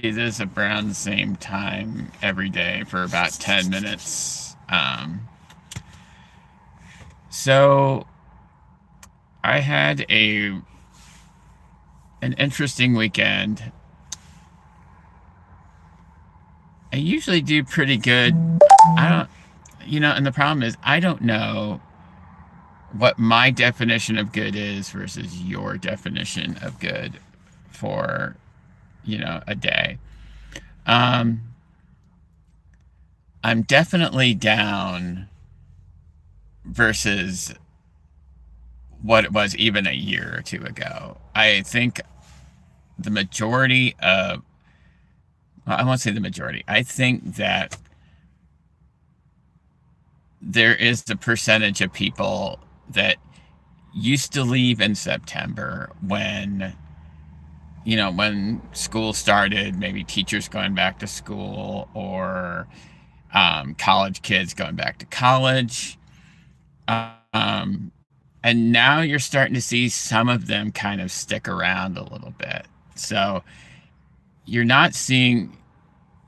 this around the same time every day for about 10 minutes. So I had an interesting weekend. I usually do pretty good. I don't, and the problem is I don't know what my definition of good is versus your definition of good for, a day. Um, I'm definitely down versus what it was even a year or two ago. I think the majority of, well, I won't say the majority, I think that there is the percentage of people that used to leave in September when school started, maybe teachers going back to school or college kids going back to college. Um, and now you're starting to see some of them kind of stick around a little bit. So you're not seeing,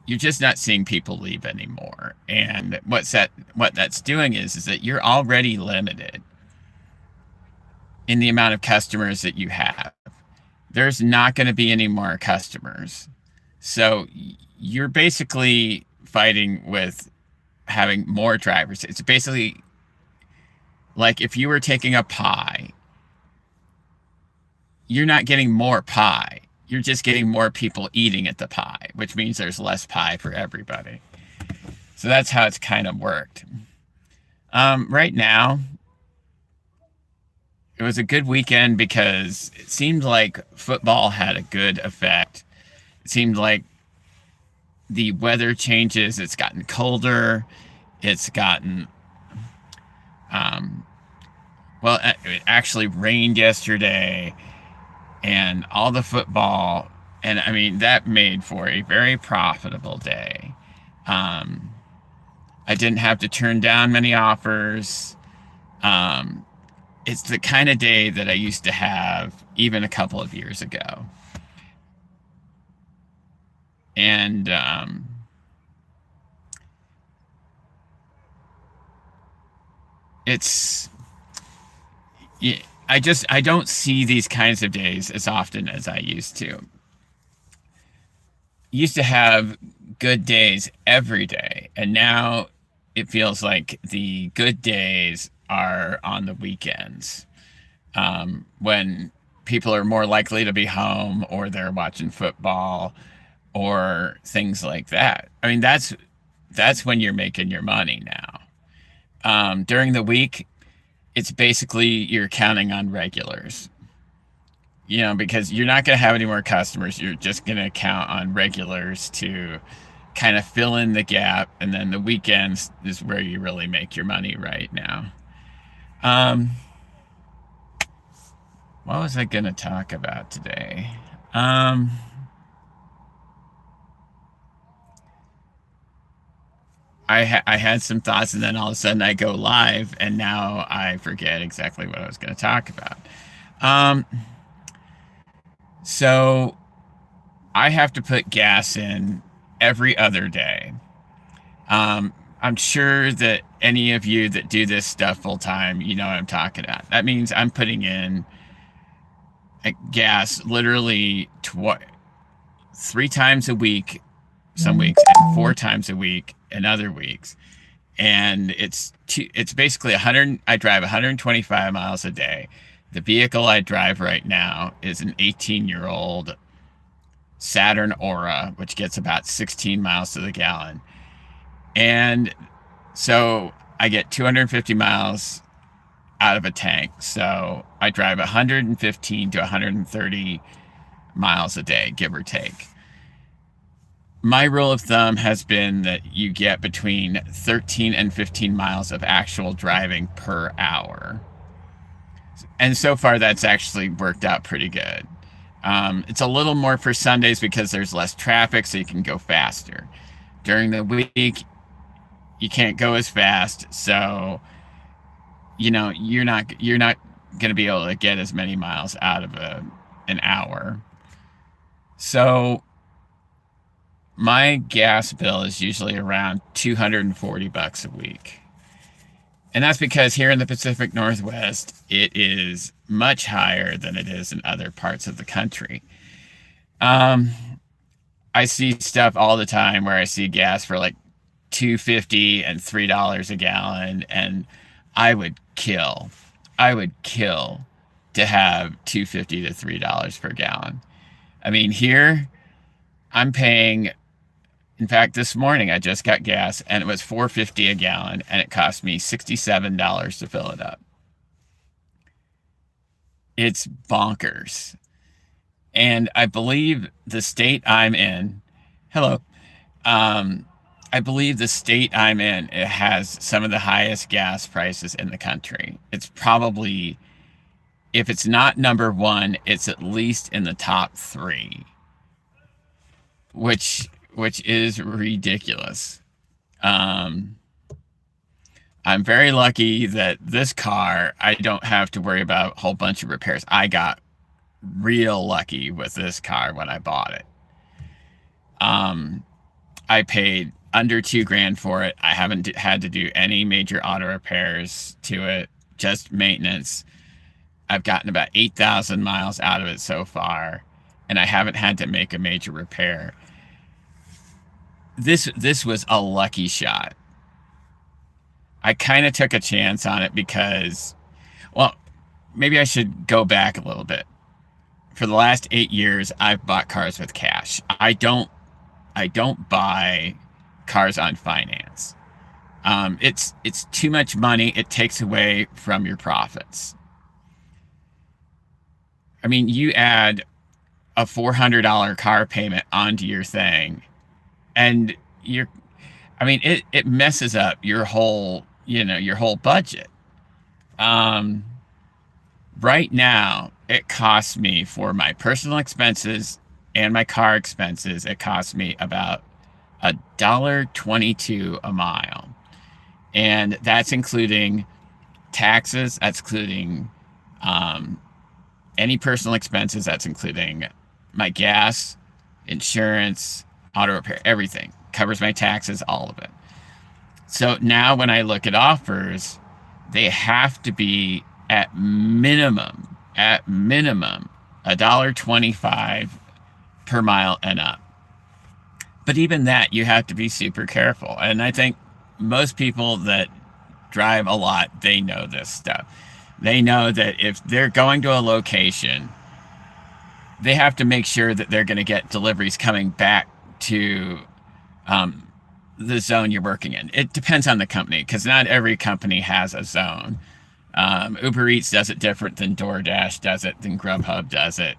you're just not seeing people leave anymore. And what that's doing is that you're already limited in the amount of customers that you have. There's not going to be any more customers. So you're basically fighting with having more drivers. It's basically like if you were taking a pie, you're not getting more pie. You're just getting more people eating at the pie, which means there's less pie for everybody. So that's how it's kind of worked. Right now, it was a good weekend because it seemed like football had a good effect. It seemed like the weather changes. It's gotten colder. It's gotten, um, well, it actually rained yesterday, and all the football. And I mean, that made for a very profitable day. Um, I didn't have to turn down many offers. Um, it's the kind of day that I used to have even a couple of years ago. And it's, yeah, I don't see these kinds of days as often as I used to. Used to have good days every day, and now it feels like the good days are on the weekends, when people are more likely to be home or they're watching football or things like that. I mean, that's when you're making your money now. During the week, it's basically you're counting on regulars, because you're not going to have any more customers. You're just going to count on regulars to kind of fill in the gap. And then the weekends is where you really make your money right now. Um, what was I going to talk about today? Um, I had some thoughts, and then all of a sudden I go live, and now I forget exactly what I was going to talk about. Um, so I have to put gas in every other day. I'm sure that any of you that do this stuff full time, you know what I'm talking about. That means I'm putting in gas literally 3 times a week, some weeks, and 4 times a week in other weeks. And it's basically 100. I drive 125 miles a day. The vehicle I drive right now is an 18-year-old Saturn Aura, which gets about 16 miles to the gallon. And so I get 250 miles out of a tank. So I drive 115 to 130 miles a day, give or take. My rule of thumb has been that you get between 13 and 15 miles of actual driving per hour. And so far, that's actually worked out pretty good. It's a little more for Sundays because there's less traffic, so you can go faster. During the week, you can't go as fast, so you're not going to be able to get as many miles out of an hour. So my gas bill is usually around 240 bucks a week. And that's because here in the Pacific Northwest, it is much higher than it is in other parts of the country. Um, I see stuff all the time where I see gas for like 250 and $3 a gallon, and I would kill. I would kill to have 250 to $3 per gallon. I mean, here I'm paying. In fact, this morning I just got gas and it was $4.50 a gallon, and it cost me $67 to fill it up. It's bonkers. And I believe the state I'm in, hello, I believe the state I'm in, it has some of the highest gas prices in the country. It's probably, if it's not number one, it's at least in the top three, which is ridiculous. I'm very lucky that this car, I don't have to worry about a whole bunch of repairs. I got real lucky with this car when I bought it. I paid under $2,000 for it. I haven't had to do any major auto repairs to it, just maintenance. I've gotten about 8,000 miles out of it so far, and I haven't had to make a major repair. This was a lucky shot. I kind of took a chance on it because, well, maybe I should go back a little bit. For the last 8 years, I've bought cars with cash. I don't buy cars on finance. It's too much money. It takes away from your profits. I mean, you add a $400 car payment onto your thing, and it messes up your whole budget. Right now, it costs me, for my personal expenses and my car expenses, it costs me about $1.22 a mile. And that's including taxes, that's including any personal expenses, that's including my gas, insurance, auto repair, everything. Covers my taxes, all of it. So now when I look at offers, they have to be at minimum $1.25 per mile and up. But even that, you have to be super careful. And I think most people that drive a lot, they know this stuff. They know that if they're going to a location, they have to make sure that they're going to get deliveries coming back to the zone you're working in. It depends on the company, because not every company has a zone. Uber Eats does it different than DoorDash does it, than Grubhub does it.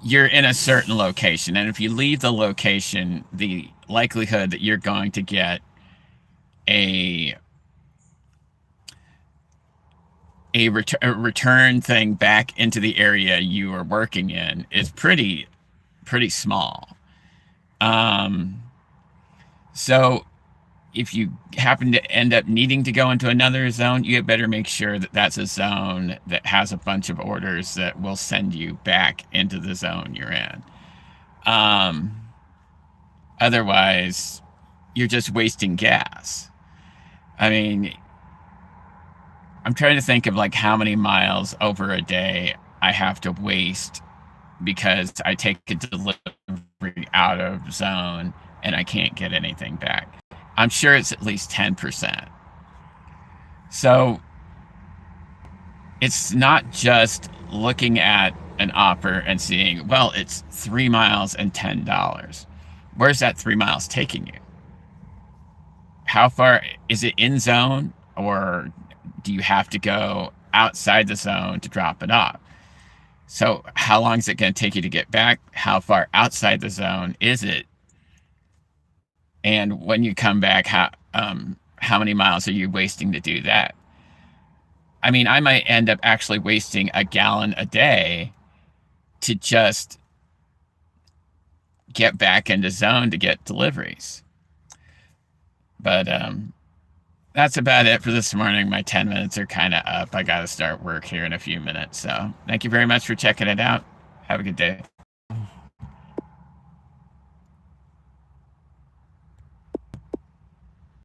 You're in a certain location, and if you leave the location, the likelihood that you're going to get a return thing back into the area you are working in is pretty small. So if you happen to end up needing to go into another zone, you better make sure that that's a zone that has a bunch of orders that will send you back into the zone you're in. Otherwise, you're just wasting gas. I mean, I'm trying to think of like how many miles over a day I have to waste because I take a delivery out of zone and I can't get anything back. I'm sure it's at least 10%. So it's not just looking at an offer and seeing, well, it's 3 miles and $10. Where's that 3 miles taking you? How far is it in zone, or do you have to go outside the zone to drop it off? So how long is it going to take you to get back? How far outside the zone is it? And when you come back, how many miles are you wasting to do that? I mean, I might end up actually wasting a gallon a day to just get back into zone to get deliveries. But that's about it for this morning. My 10 minutes are kind of up. I got to start work here in a few minutes. So thank you very much for checking it out. Have a good day.